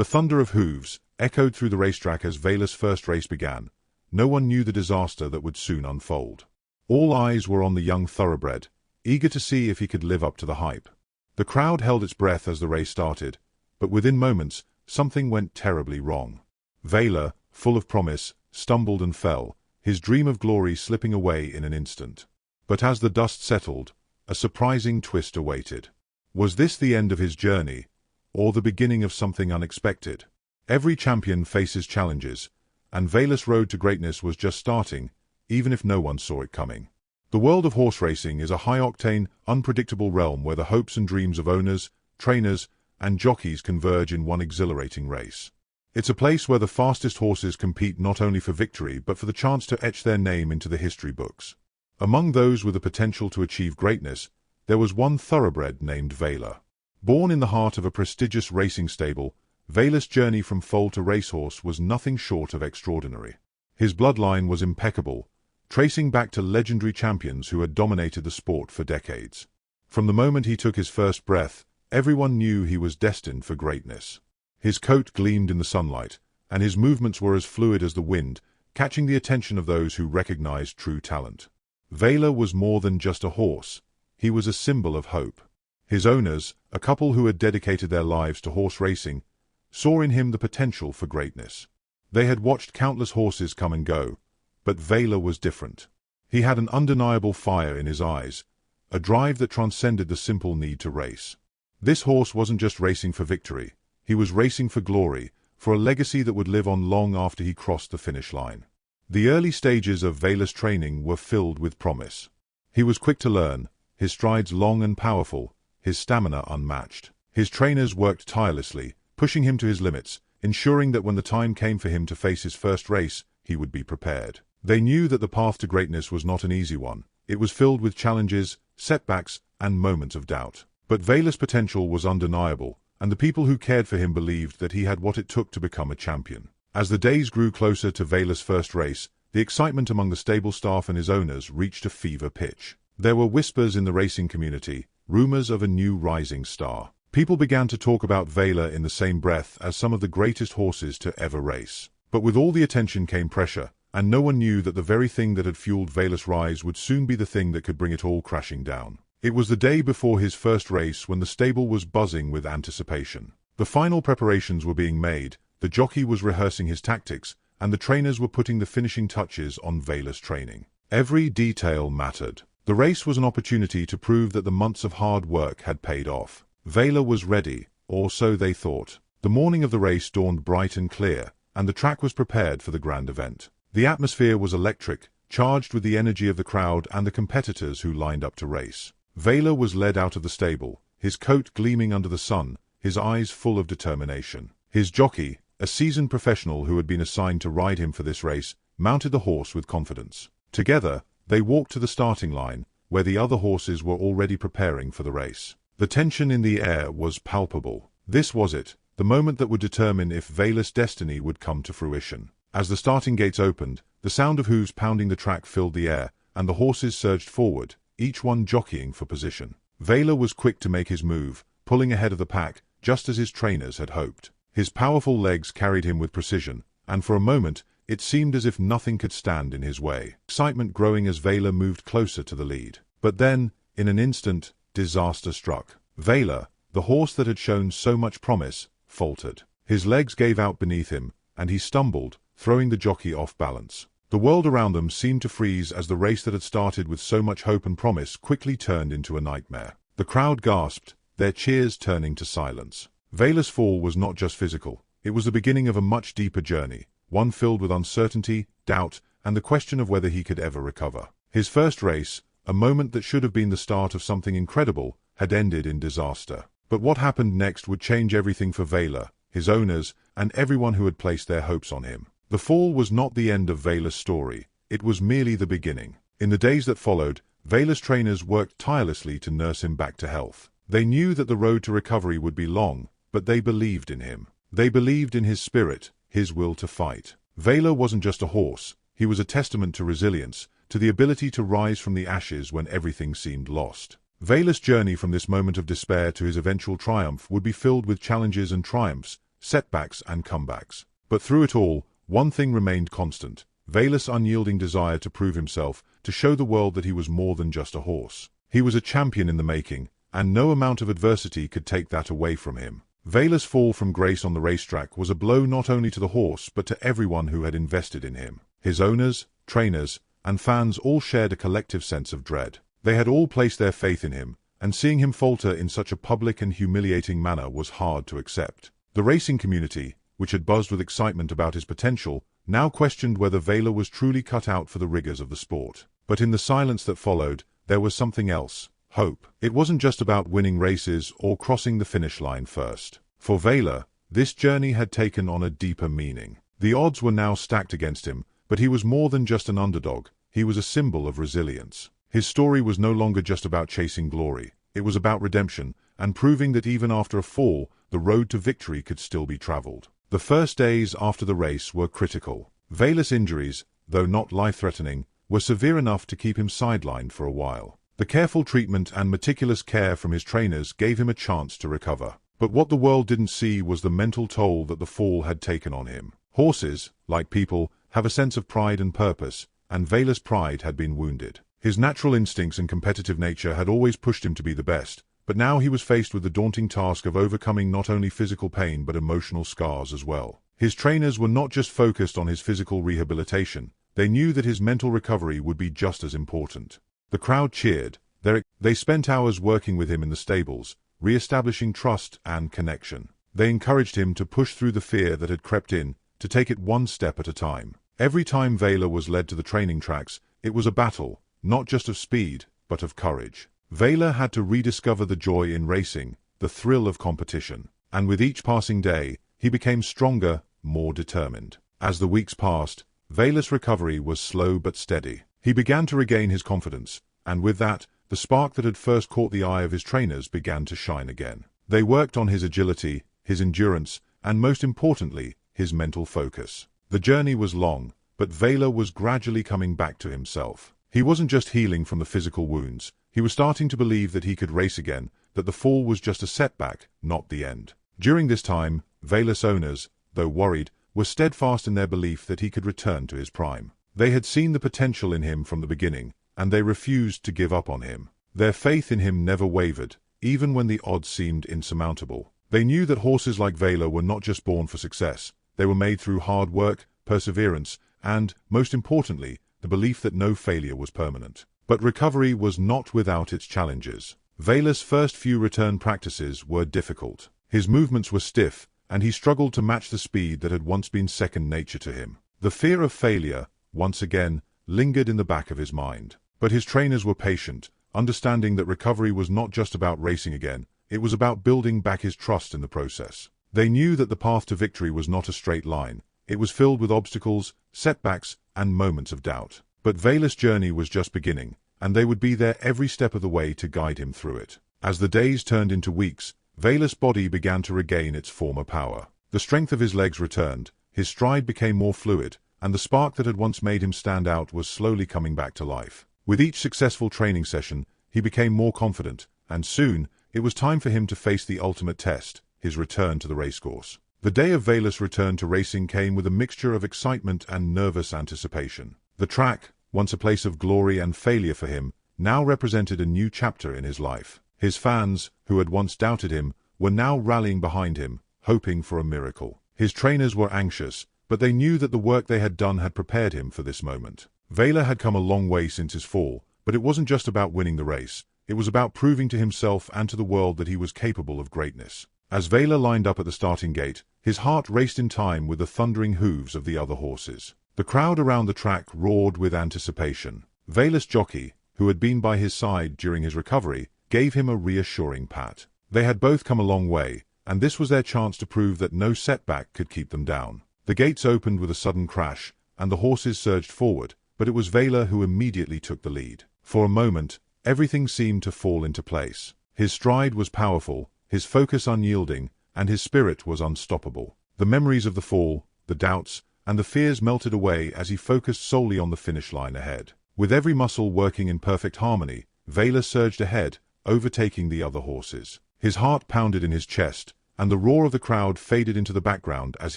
The thunder of hooves echoed through the racetrack as Valor's first race began. No one knew the disaster that would soon unfold. All eyes were on the young thoroughbred, eager to see if he could live up to the hype. The crowd held its breath as the race started, but within moments, something went terribly wrong. Valor, full of promise, stumbled and fell, his dream of glory slipping away in an instant. But as the dust settled, a surprising twist awaited. Was this the end of his journey, or the beginning of something unexpected? Every champion faces challenges, and Valor's road to greatness was just starting, even if no one saw it coming. The world of horse racing is a high-octane, unpredictable realm where the hopes and dreams of owners, trainers, and jockeys converge in one exhilarating race. It's a place where the fastest horses compete not only for victory but for the chance to etch their name into the history books. Among those with the potential to achieve greatness, there was one thoroughbred named Valor. Born in the heart of a prestigious racing stable, Valor's journey from foal to racehorse was nothing short of extraordinary. His bloodline was impeccable, tracing back to legendary champions who had dominated the sport for decades. From the moment he took his first breath, everyone knew he was destined for greatness. His coat gleamed in the sunlight, and his movements were as fluid as the wind, catching the attention of those who recognized true talent. Valor was more than just a horse. He was a symbol of hope. His owners, a couple who had dedicated their lives to horse racing, saw in him the potential for greatness. They had watched countless horses come and go, but Valor was different. He had an undeniable fire in his eyes, a drive that transcended the simple need to race. This horse wasn't just racing for victory. He was racing for glory, for a legacy that would live on long after he crossed the finish line. The early stages of Valor's training were filled with promise. He was quick to learn, his strides long and powerful, his stamina unmatched. His trainers worked tirelessly, pushing him to his limits, ensuring that when the time came for him to face his first race, he would be prepared. They knew that the path to greatness was not an easy one. It was filled with challenges, setbacks, and moments of doubt. But Valor's potential was undeniable, and the people who cared for him believed that he had what it took to become a champion. As the days grew closer to Valor's first race, the excitement among the stable staff and his owners reached a fever pitch. There were whispers in the racing community, rumors of a new rising star. People began to talk about Valor in the same breath as some of the greatest horses to ever race. But with all the attention came pressure, and no one knew that the very thing that had fueled Valor's rise would soon be the thing that could bring it all crashing down. It was the day before his first race when the stable was buzzing with anticipation. The final preparations were being made, the jockey was rehearsing his tactics, and the trainers were putting the finishing touches on Valor's training. Every detail mattered. The race was an opportunity to prove that the months of hard work had paid off. Valor was ready, or so they thought. The morning of the race dawned bright and clear, and the track was prepared for the grand event. The atmosphere was electric, charged with the energy of the crowd and the competitors who lined up to race. Valor was led out of the stable, his coat gleaming under the sun, his eyes full of determination. His jockey, a seasoned professional who had been assigned to ride him for this race, mounted the horse with confidence. Together, they walked to the starting line, where the other horses were already preparing for the race. The tension in the air was palpable. This was it, the moment that would determine if Valor's destiny would come to fruition. As the starting gates opened, the sound of hooves pounding the track filled the air, and the horses surged forward, each one jockeying for position. Valor was quick to make his move, pulling ahead of the pack, just as his trainers had hoped. His powerful legs carried him with precision, and for a moment, it seemed as if nothing could stand in his way. Excitement growing as Valor moved closer to the lead. But then, in an instant, disaster struck. Valor, the horse that had shown so much promise, faltered. His legs gave out beneath him, and he stumbled, throwing the jockey off balance. The world around them seemed to freeze as the race that had started with so much hope and promise quickly turned into a nightmare. The crowd gasped, their cheers turning to silence. Valor's fall was not just physical. It was the beginning of a much deeper journey, one filled with uncertainty, doubt, and the question of whether he could ever recover. His first race, a moment that should have been the start of something incredible, had ended in disaster. But what happened next would change everything for Valor, his owners, and everyone who had placed their hopes on him. The fall was not the end of Valor's story, it was merely the beginning. In the days that followed, Valor's trainers worked tirelessly to nurse him back to health. They knew that the road to recovery would be long, but they believed in him. They believed in his spirit, his will to fight. Valor wasn't just a horse, he was a testament to resilience, to the ability to rise from the ashes when everything seemed lost. Valor's journey from this moment of despair to his eventual triumph would be filled with challenges and triumphs, setbacks and comebacks. But through it all, one thing remained constant: Valor's unyielding desire to prove himself, to show the world that he was more than just a horse. He was a champion in the making, and no amount of adversity could take that away from him. Valor's fall from grace on the racetrack was a blow not only to the horse but to everyone who had invested in him. His owners, trainers, and fans all shared a collective sense of dread. They had all placed their faith in him, and seeing him falter in such a public and humiliating manner was hard to accept. The racing community, which had buzzed with excitement about his potential, now questioned whether Valor was truly cut out for the rigors of the sport. But in the silence that followed, there was something else: hope. It wasn't just about winning races or crossing the finish line first. For Valor, this journey had taken on a deeper meaning. The odds were now stacked against him, but he was more than just an underdog. He was a symbol of resilience. His story was no longer just about chasing glory. It was about redemption, and proving that even after a fall, the road to victory could still be traveled. The first days after the race were critical. Valor's injuries, though not life-threatening, were severe enough to keep him sidelined for a while. The careful treatment and meticulous care from his trainers gave him a chance to recover. But what the world didn't see was the mental toll that the fall had taken on him. Horses, like people, have a sense of pride and purpose, and Valor's pride had been wounded. His natural instincts and competitive nature had always pushed him to be the best, but now he was faced with the daunting task of overcoming not only physical pain but emotional scars as well. His trainers were not just focused on his physical rehabilitation. They knew that his mental recovery would be just as important. The crowd cheered. They spent hours working with him in the stables, re-establishing trust and connection. They encouraged him to push through the fear that had crept in, to take it one step at a time. Every time Valor was led to the training tracks, it was a battle, not just of speed, but of courage. Valor had to rediscover the joy in racing, the thrill of competition. And with each passing day, he became stronger, more determined. As the weeks passed, Valor's recovery was slow but steady. He began to regain his confidence, and with that, the spark that had first caught the eye of his trainers began to shine again. They worked on his agility, his endurance, and most importantly, his mental focus. The journey was long, but Valor was gradually coming back to himself. He wasn't just healing from the physical wounds. He was starting to believe that he could race again, that the fall was just a setback, not the end. During this time, Valor's owners, though worried, were steadfast in their belief that he could return to his prime. They had seen the potential in him from the beginning, and they refused to give up on him. Their faith in him never wavered, even when the odds seemed insurmountable. They knew that horses like Valor were not just born for success. They were made through hard work, perseverance, and, most importantly, the belief that no failure was permanent. But recovery was not without its challenges. Valor's first few return practices were difficult. His movements were stiff, and he struggled to match the speed that had once been second nature to him. The fear of failure, once again, lingered in the back of his mind. But his trainers were patient, understanding that recovery was not just about racing again, it was about building back his trust in the process. They knew that the path to victory was not a straight line. It was filled with obstacles, setbacks, and moments of doubt. But Valor's journey was just beginning, and they would be there every step of the way to guide him through it. As the days turned into weeks, Valor's body began to regain its former power. The strength of his legs returned, his stride became more fluid, and the spark that had once made him stand out was slowly coming back to life. With each successful training session, he became more confident, and soon, it was time for him to face the ultimate test, his return to the racecourse. The day of Valor's return to racing came with a mixture of excitement and nervous anticipation. The track, once a place of glory and failure for him, now represented a new chapter in his life. His fans, who had once doubted him, were now rallying behind him, hoping for a miracle. His trainers were anxious, but they knew that the work they had done had prepared him for this moment. Valor had come a long way since his fall, but it wasn't just about winning the race. It was about proving to himself and to the world that he was capable of greatness. As Valor lined up at the starting gate, his heart raced in time with the thundering hooves of the other horses. The crowd around the track roared with anticipation. Valor's jockey, who had been by his side during his recovery, gave him a reassuring pat. They had both come a long way, and this was their chance to prove that no setback could keep them down. The gates opened with a sudden crash, and the horses surged forward, but it was Valor who immediately took the lead. For a moment, everything seemed to fall into place. His stride was powerful, his focus unyielding, and his spirit was unstoppable. The memories of the fall, the doubts, and the fears melted away as he focused solely on the finish line ahead. With every muscle working in perfect harmony, Valor surged ahead, overtaking the other horses. His heart pounded in his chest, and the roar of the crowd faded into the background as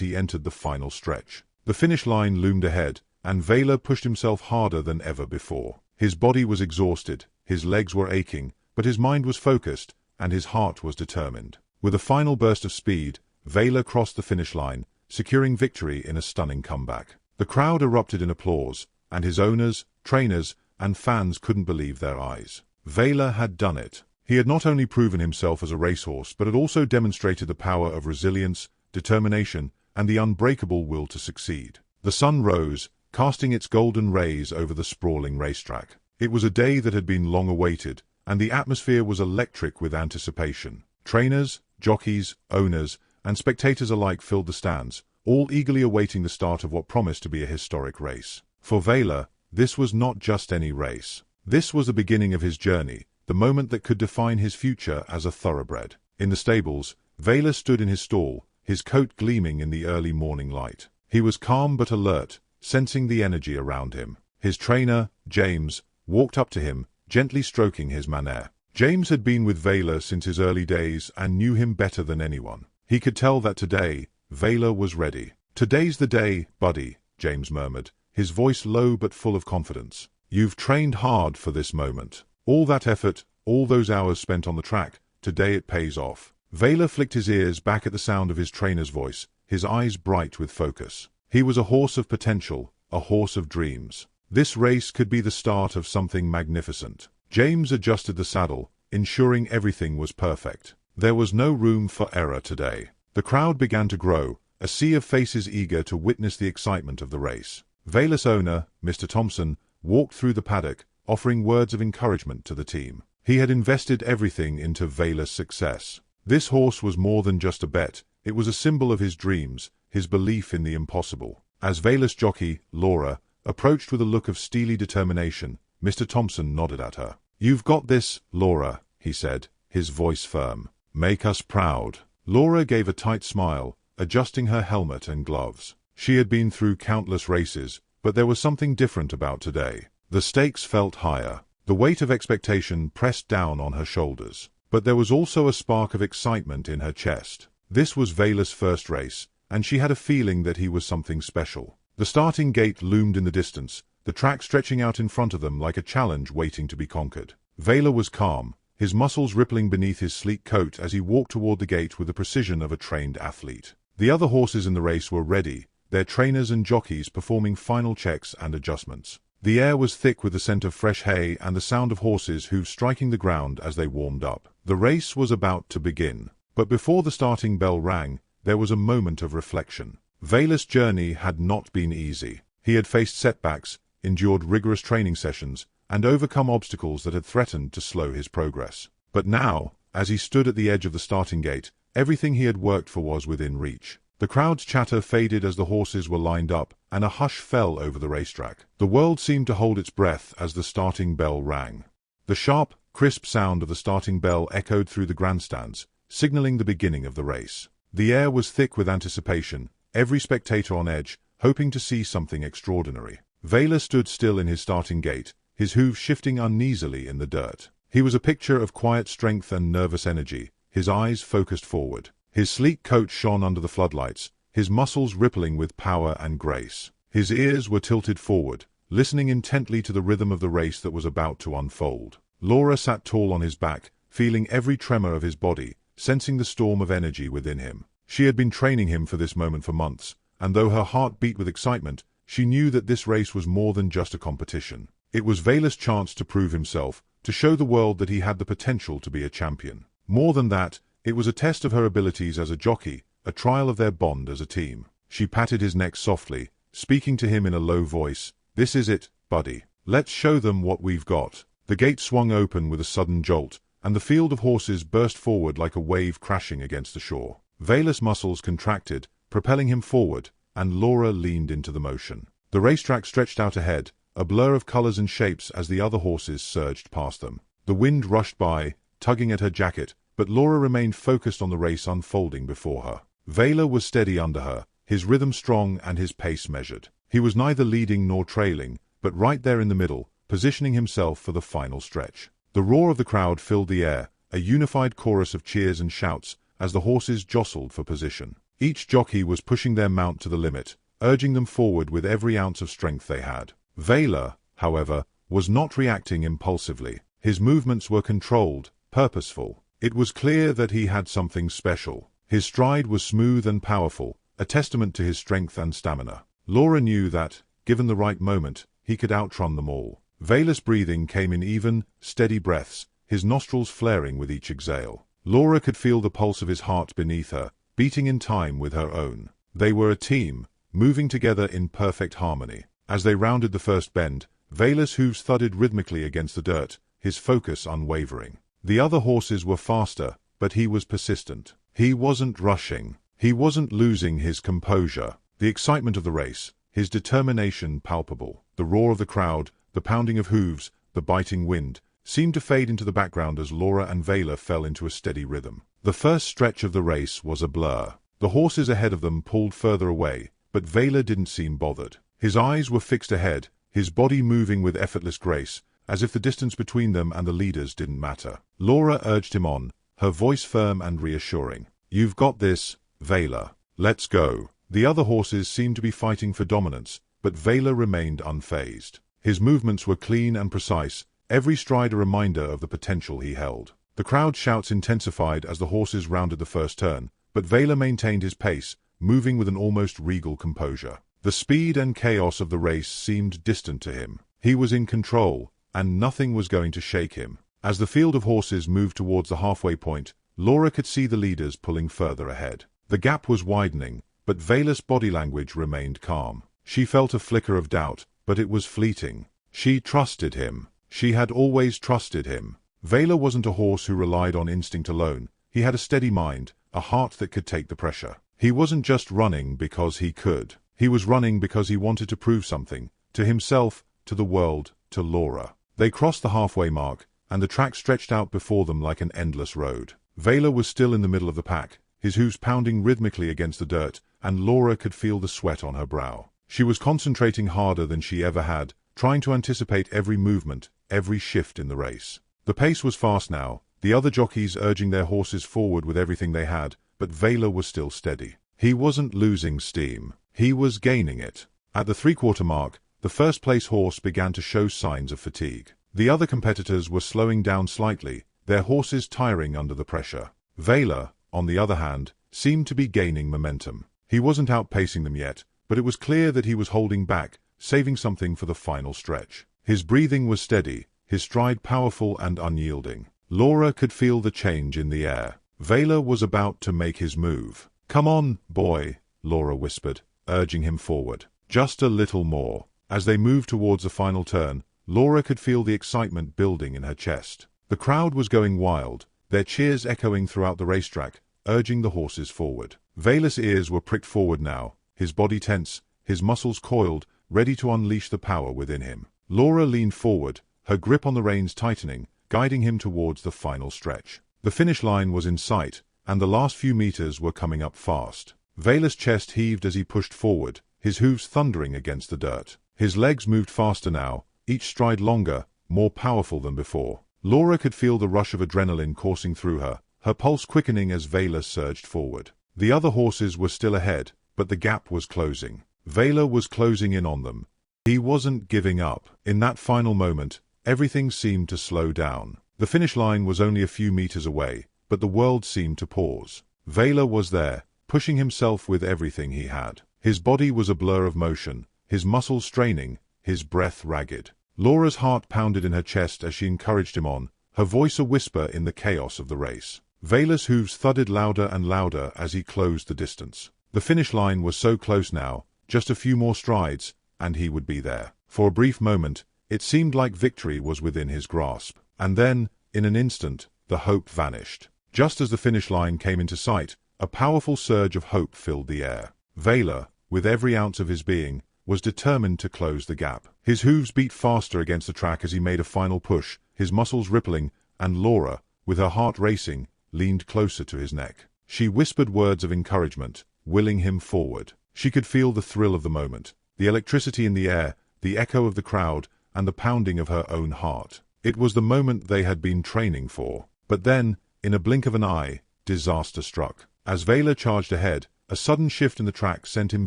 he entered the final stretch. The finish line loomed ahead, and Valor pushed himself harder than ever before. His body was exhausted, his legs were aching, but his mind was focused, and his heart was determined. With a final burst of speed, Valor crossed the finish line, securing victory in a stunning comeback. The crowd erupted in applause, and his owners, trainers, and fans couldn't believe their eyes. Valor had done it. He had not only proven himself as a racehorse, but had also demonstrated the power of resilience, determination, and the unbreakable will to succeed. The sun rose, casting its golden rays over the sprawling racetrack. It was a day that had been long awaited, and the atmosphere was electric with anticipation. Trainers, jockeys, owners, and spectators alike filled the stands, all eagerly awaiting the start of what promised to be a historic race. For Valor, this was not just any race. This was the beginning of his journey, the moment that could define his future as a thoroughbred. In the stables, Valor stood in his stall, his coat gleaming in the early morning light. He was calm but alert, sensing the energy around him. His trainer, James, walked up to him, gently stroking his mane. James had been with Valor since his early days and knew him better than anyone. He could tell that today, Valor was ready. "Today's the day, buddy," James murmured, his voice low but full of confidence. "You've trained hard for this moment. All that effort, all those hours spent on the track, today it pays off." Valor flicked his ears back at the sound of his trainer's voice, his eyes bright with focus. He was a horse of potential, a horse of dreams. This race could be the start of something magnificent. James adjusted the saddle, ensuring everything was perfect. There was no room for error today. The crowd began to grow, a sea of faces eager to witness the excitement of the race. Valor's owner, Mr. Thompson, walked through the paddock, offering words of encouragement to the team. He had invested everything into Valor's success. This horse was more than just a bet, it was a symbol of his dreams, his belief in the impossible. As Valor's jockey, Laura, approached with a look of steely determination, Mr. Thompson nodded at her. "You've got this, Laura," he said, his voice firm. "Make us proud." Laura gave a tight smile, adjusting her helmet and gloves. She had been through countless races, but there was something different about today. The stakes felt higher. The weight of expectation pressed down on her shoulders. But there was also a spark of excitement in her chest. This was Valor's first race, and she had a feeling that he was something special. The starting gate loomed in the distance, the track stretching out in front of them like a challenge waiting to be conquered. Valor was calm, his muscles rippling beneath his sleek coat as he walked toward the gate with the precision of a trained athlete. The other horses in the race were ready, their trainers and jockeys performing final checks and adjustments. The air was thick with the scent of fresh hay and the sound of horses' hooves striking the ground as they warmed up. The race was about to begin. But before the starting bell rang, there was a moment of reflection. Valor's journey had not been easy. He had faced setbacks, endured rigorous training sessions, and overcome obstacles that had threatened to slow his progress. But now, as he stood at the edge of the starting gate, everything he had worked for was within reach. The crowd's chatter faded as the horses were lined up, and a hush fell over the racetrack. The world seemed to hold its breath as the starting bell rang. The sharp, crisp sound of the starting bell echoed through the grandstands, signaling the beginning of the race. The air was thick with anticipation, every spectator on edge, hoping to see something extraordinary. Valor stood still in his starting gate, his hooves shifting uneasily in the dirt. He was a picture of quiet strength and nervous energy, his eyes focused forward. His sleek coat shone under the floodlights, his muscles rippling with power and grace. His ears were tilted forward, listening intently to the rhythm of the race that was about to unfold. Laura sat tall on his back, feeling every tremor of his body, sensing the storm of energy within him. She had been training him for this moment for months, and though her heart beat with excitement, she knew that this race was more than just a competition. It was Valor's chance to prove himself, to show the world that he had the potential to be a champion. More than that, it was a test of her abilities as a jockey, a trial of their bond as a team. She patted his neck softly, speaking to him in a low voice. "This is it, buddy. Let's show them what we've got." The gate swung open with a sudden jolt, and the field of horses burst forward like a wave crashing against the shore. Valor's muscles contracted, propelling him forward, and Laura leaned into the motion. The racetrack stretched out ahead, a blur of colors and shapes as the other horses surged past them. The wind rushed by, tugging at her jacket, but Laura remained focused on the race unfolding before her. Valor was steady under her, his rhythm strong and his pace measured. He was neither leading nor trailing, but right there in the middle, positioning himself for the final stretch. The roar of the crowd filled the air, a unified chorus of cheers and shouts, as the horses jostled for position. Each jockey was pushing their mount to the limit, urging them forward with every ounce of strength they had. Valor, however, was not reacting impulsively. His movements were controlled, purposeful. It was clear that he had something special. His stride was smooth and powerful, a testament to his strength and stamina. Laura knew that, given the right moment, he could outrun them all. Valor's breathing came in even, steady breaths, his nostrils flaring with each exhale. Laura could feel the pulse of his heart beneath her, beating in time with her own. They were a team, moving together in perfect harmony. As they rounded the first bend, Valor's hooves thudded rhythmically against the dirt, his focus unwavering. The other horses were faster, but he was persistent. He wasn't rushing. He wasn't losing his composure. The excitement of the race, his determination palpable. The roar of the crowd, the pounding of hooves, the biting wind, seemed to fade into the background as Laura and Valor fell into a steady rhythm. The first stretch of the race was a blur. The horses ahead of them pulled further away, but Valor didn't seem bothered. His eyes were fixed ahead, his body moving with effortless grace, as if the distance between them and the leaders didn't matter. Laura urged him on, her voice firm and reassuring. "You've got this, Valor. Let's go." The other horses seemed to be fighting for dominance, but Valor remained unfazed. His movements were clean and precise, every stride a reminder of the potential he held. The crowd's shouts intensified as the horses rounded the first turn, but Valor maintained his pace, moving with an almost regal composure. The speed and chaos of the race seemed distant to him. He was in control, and nothing was going to shake him. As the field of horses moved towards the halfway point, Laura could see the leaders pulling further ahead. The gap was widening, but Valor's body language remained calm. She felt a flicker of doubt, but it was fleeting. She trusted him. She had always trusted him. Valor wasn't a horse who relied on instinct alone. He had a steady mind, a heart that could take the pressure. He wasn't just running because he could. He was running because he wanted to prove something, to himself, to the world, to Laura. They crossed the halfway mark, and the track stretched out before them like an endless road. Valor was still in the middle of the pack, his hooves pounding rhythmically against the dirt, and Laura could feel the sweat on her brow. She was concentrating harder than she ever had, trying to anticipate every movement, every shift in the race. The pace was fast now, the other jockeys urging their horses forward with everything they had, but Valor was still steady. He wasn't losing steam. He was gaining it. At the three-quarter mark, the first-place horse began to show signs of fatigue. The other competitors were slowing down slightly, their horses tiring under the pressure. Valor, on the other hand, seemed to be gaining momentum. He wasn't outpacing them yet, but it was clear that he was holding back, saving something for the final stretch. His breathing was steady, his stride powerful and unyielding. Laura could feel the change in the air. Valor was about to make his move. "Come on, boy," Laura whispered, urging him forward. Just a little more. As they moved towards the final turn, Laura could feel the excitement building in her chest. The crowd was going wild, their cheers echoing throughout the racetrack, urging the horses forward. Valor's ears were pricked forward now, his body tense, his muscles coiled, ready to unleash the power within him. Laura leaned forward, her grip on the reins tightening, guiding him towards the final stretch. The finish line was in sight, and the last few meters were coming up fast. Valor's chest heaved as he pushed forward, his hooves thundering against the dirt. His legs moved faster now, each stride longer, more powerful than before. Laura could feel the rush of adrenaline coursing through her, her pulse quickening as Valor surged forward. The other horses were still ahead, but the gap was closing. Valor was closing in on them. He wasn't giving up. In that final moment, everything seemed to slow down. The finish line was only a few meters away, but the world seemed to pause. Valor was there, pushing himself with everything he had. His body was a blur of motion, his muscles straining, his breath ragged. Laura's heart pounded in her chest as she encouraged him on, her voice a whisper in the chaos of the race. Valor's hooves thudded louder and louder as he closed the distance. The finish line was so close now, just a few more strides, and he would be there. For a brief moment, it seemed like victory was within his grasp. And then, in an instant, the hope vanished. Just as the finish line came into sight, a powerful surge of hope filled the air. Valor, with every ounce of his being, was determined to close the gap. His hooves beat faster against the track as he made a final push, his muscles rippling, and Laura, with her heart racing, leaned closer to his neck. She whispered words of encouragement, willing him forward. She could feel the thrill of the moment, the electricity in the air, the echo of the crowd, and the pounding of her own heart. It was the moment they had been training for. But then, in a blink of an eye, disaster struck. As Valor charged ahead, a sudden shift in the track sent him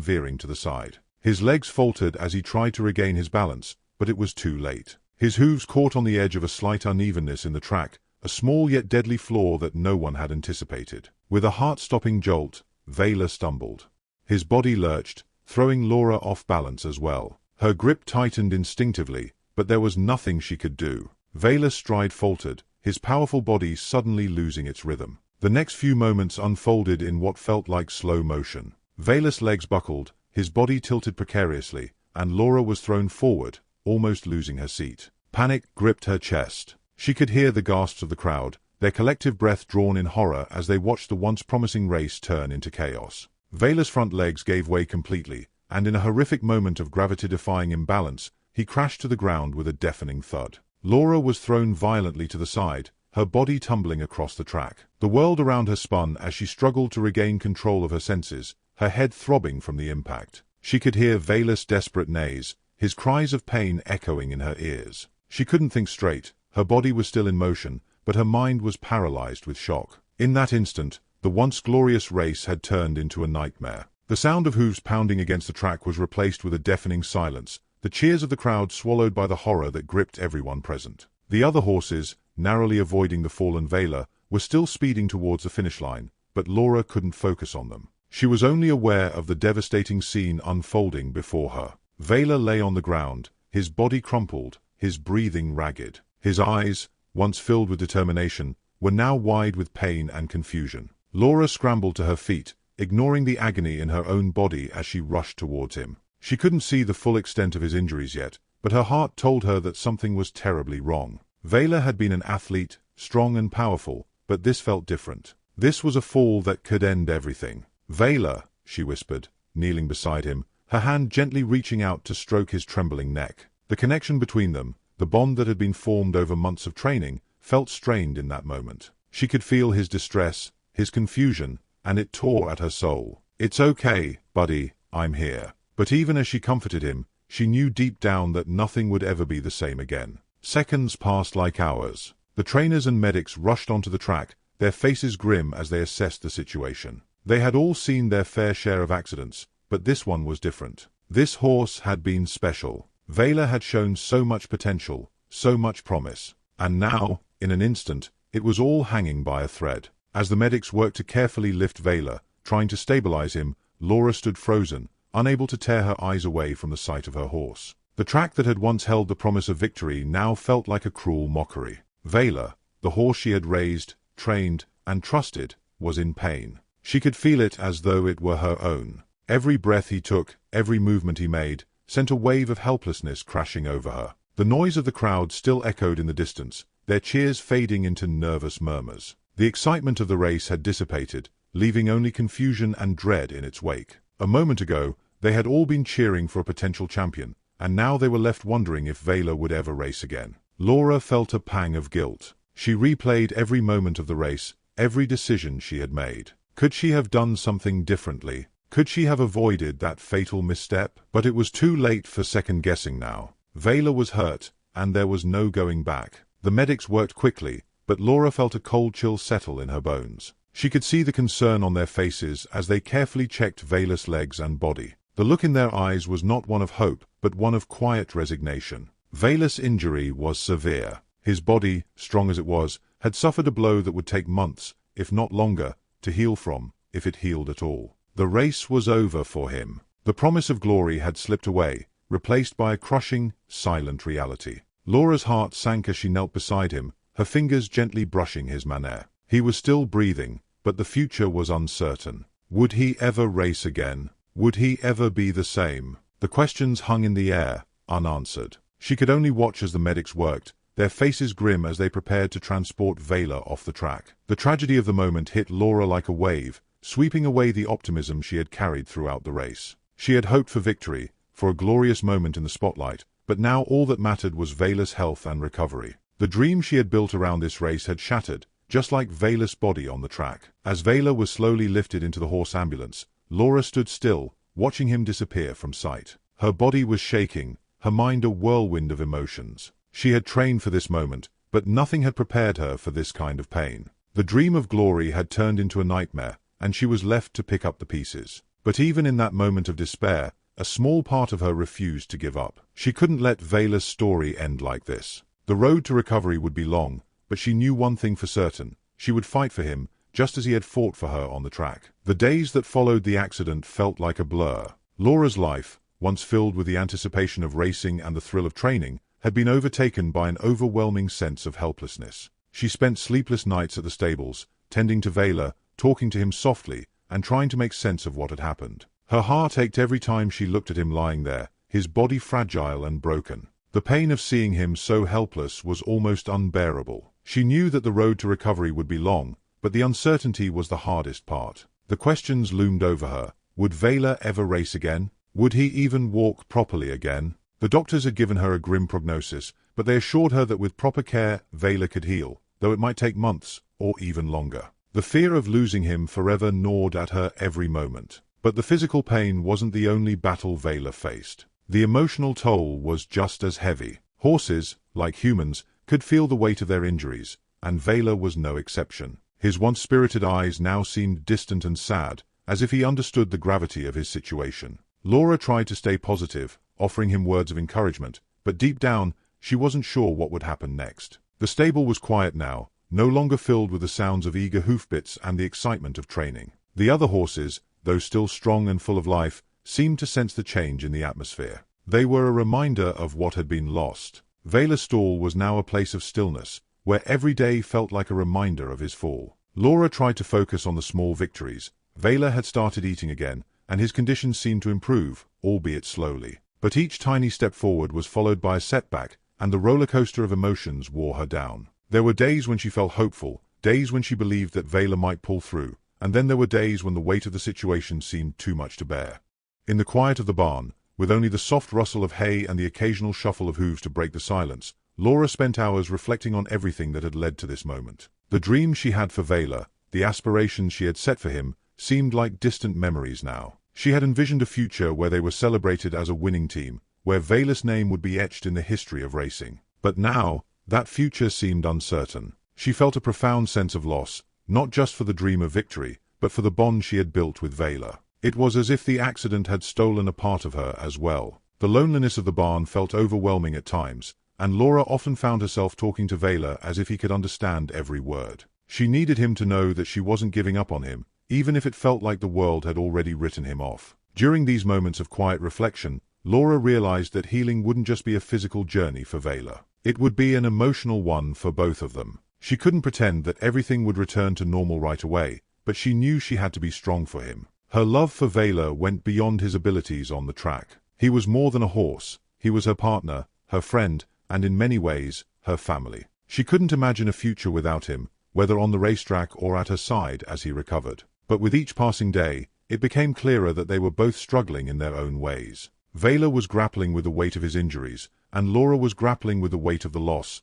veering to the side. His legs faltered as he tried to regain his balance, but it was too late. His hooves caught on the edge of a slight unevenness in the track, a small yet deadly flaw that no one had anticipated. With a heart-stopping jolt, Valor stumbled. His body lurched, throwing Laura off balance as well. Her grip tightened instinctively, but there was nothing she could do. Valor's stride faltered, his powerful body suddenly losing its rhythm. The next few moments unfolded in what felt like slow motion. Valor's legs buckled, his body tilted precariously, and Laura was thrown forward, almost losing her seat. Panic gripped her chest. She could hear the gasps of the crowd, their collective breath drawn in horror as they watched the once promising race turn into chaos. Valor's front legs gave way completely, and in a horrific moment of gravity-defying imbalance, he crashed to the ground with a deafening thud. Laura was thrown violently to the side, her body tumbling across the track. The world around her spun as she struggled to regain control of her senses, her head throbbing from the impact. She could hear Valor's desperate neighs, his cries of pain echoing in her ears. She couldn't think straight, her body was still in motion, but her mind was paralyzed with shock. In that instant, the once glorious race had turned into a nightmare. The sound of hooves pounding against the track was replaced with a deafening silence, the cheers of the crowd swallowed by the horror that gripped everyone present. The other horses, narrowly avoiding the fallen Valor, were still speeding towards the finish line, but Laura couldn't focus on them. She was only aware of the devastating scene unfolding before her. Valor lay on the ground, his body crumpled, his breathing ragged. His eyes, once filled with determination, were now wide with pain and confusion. Laura scrambled to her feet, ignoring the agony in her own body as she rushed towards him. She couldn't see the full extent of his injuries yet, but her heart told her that something was terribly wrong. Valor had been an athlete, strong and powerful, but this felt different. This was a fall that could end everything. "Valor," she whispered, kneeling beside him, her hand gently reaching out to stroke his trembling neck. The connection between them, the bond that had been formed over months of training, felt strained in that moment. She could feel his distress, his confusion, and it tore at her soul. "It's okay, buddy, I'm here." But even as she comforted him, she knew deep down that nothing would ever be the same again. Seconds passed like hours. The trainers and medics rushed onto the track, their faces grim as they assessed the situation. They had all seen their fair share of accidents, but this one was different. This horse had been special. Valor had shown so much potential, so much promise. And now, in an instant, it was all hanging by a thread. As the medics worked to carefully lift Valor, trying to stabilize him, Laura stood frozen, unable to tear her eyes away from the sight of her horse. The track that had once held the promise of victory now felt like a cruel mockery. Valor, the horse she had raised, trained, and trusted, was in pain. She could feel it as though it were her own. Every breath he took, every movement he made, sent a wave of helplessness crashing over her. The noise of the crowd still echoed in the distance, their cheers fading into nervous murmurs. The excitement of the race had dissipated, leaving only confusion and dread in its wake. A moment ago, they had all been cheering for a potential champion, and now they were left wondering if Valor would ever race again. Laura felt a pang of guilt. She replayed every moment of the race, every decision she had made. Could she have done something differently? Could she have avoided that fatal misstep? But it was too late for second-guessing now. Valor was hurt, and there was no going back. The medics worked quickly, but Laura felt a cold chill settle in her bones. She could see the concern on their faces as they carefully checked Valor's legs and body. The look in their eyes was not one of hope, but one of quiet resignation. Valor's injury was severe. His body, strong as it was, had suffered a blow that would take months, if not longer, to heal from, if it healed at all. The race was over for him. The promise of glory had slipped away, replaced by a crushing, silent reality. Laura's heart sank as she knelt beside him, her fingers gently brushing his manet. He was still breathing, but the future was uncertain. Would he ever race again? Would he ever be the same? The questions hung in the air, unanswered. She could only watch as the medics worked, their faces grim as they prepared to transport Valor off the track. The tragedy of the moment hit Laura like a wave, sweeping away the optimism she had carried throughout the race. She had hoped for victory, for a glorious moment in the spotlight, but now all that mattered was Valor's health and recovery. The dream she had built around this race had shattered, just like Valor's body on the track. As Valor was slowly lifted into the horse ambulance, Laura stood still, watching him disappear from sight. Her body was shaking, her mind a whirlwind of emotions. She had trained for this moment, but nothing had prepared her for this kind of pain. The dream of glory had turned into a nightmare, and she was left to pick up the pieces. But even in that moment of despair, a small part of her refused to give up. She couldn't let Valor's story end like this. The road to recovery would be long, but she knew one thing for certain: she would fight for him, just as he had fought for her on the track. The days that followed the accident felt like a blur. Laura's life, once filled with the anticipation of racing and the thrill of training, had been overtaken by an overwhelming sense of helplessness. She spent sleepless nights at the stables, tending to Valor, talking to him softly, and trying to make sense of what had happened. Her heart ached every time she looked at him lying there, his body fragile and broken. The pain of seeing him so helpless was almost unbearable. She knew that the road to recovery would be long, but the uncertainty was the hardest part. The questions loomed over her. Would Valor ever race again? Would he even walk properly again? The doctors had given her a grim prognosis, but they assured her that with proper care, Valor could heal, though it might take months, or even longer. The fear of losing him forever gnawed at her every moment. But the physical pain wasn't the only battle Valor faced. The emotional toll was just as heavy. Horses, like humans, could feel the weight of their injuries, and Valor was no exception. His once spirited eyes now seemed distant and sad, as if he understood the gravity of his situation. Laura tried to stay positive, offering him words of encouragement, but deep down, she wasn't sure what would happen next. The stable was quiet now, no longer filled with the sounds of eager hoofbeats and the excitement of training. The other horses, though still strong and full of life, seemed to sense the change in the atmosphere. They were a reminder of what had been lost. Valor's stall was now a place of stillness, where every day felt like a reminder of his fall. Laura tried to focus on the small victories. Valor had started eating again, and his condition seemed to improve, albeit slowly. But each tiny step forward was followed by a setback, and the roller coaster of emotions wore her down. There were days when she felt hopeful, days when she believed that Valor might pull through, and then there were days when the weight of the situation seemed too much to bear. In the quiet of the barn, with only the soft rustle of hay and the occasional shuffle of hooves to break the silence, Laura spent hours reflecting on everything that had led to this moment. The dreams she had for Valor, the aspirations she had set for him, seemed like distant memories now. She had envisioned a future where they were celebrated as a winning team, where Valor's name would be etched in the history of racing. But now, that future seemed uncertain. She felt a profound sense of loss, not just for the dream of victory, but for the bond she had built with Valor. It was as if the accident had stolen a part of her as well. The loneliness of the barn felt overwhelming at times, and Laura often found herself talking to Valor as if he could understand every word. She needed him to know that she wasn't giving up on him, even if it felt like the world had already written him off. During these moments of quiet reflection, Laura realized that healing wouldn't just be a physical journey for Valor. It would be an emotional one for both of them. She couldn't pretend that everything would return to normal right away, but she knew she had to be strong for him. Her love for Valor went beyond his abilities on the track. He was more than a horse. He was her partner, her friend, and in many ways, her family. She couldn't imagine a future without him, whether on the racetrack or at her side as he recovered. But with each passing day, it became clearer that they were both struggling in their own ways. Valor was grappling with the weight of his injuries, and Laura was grappling with the weight of the loss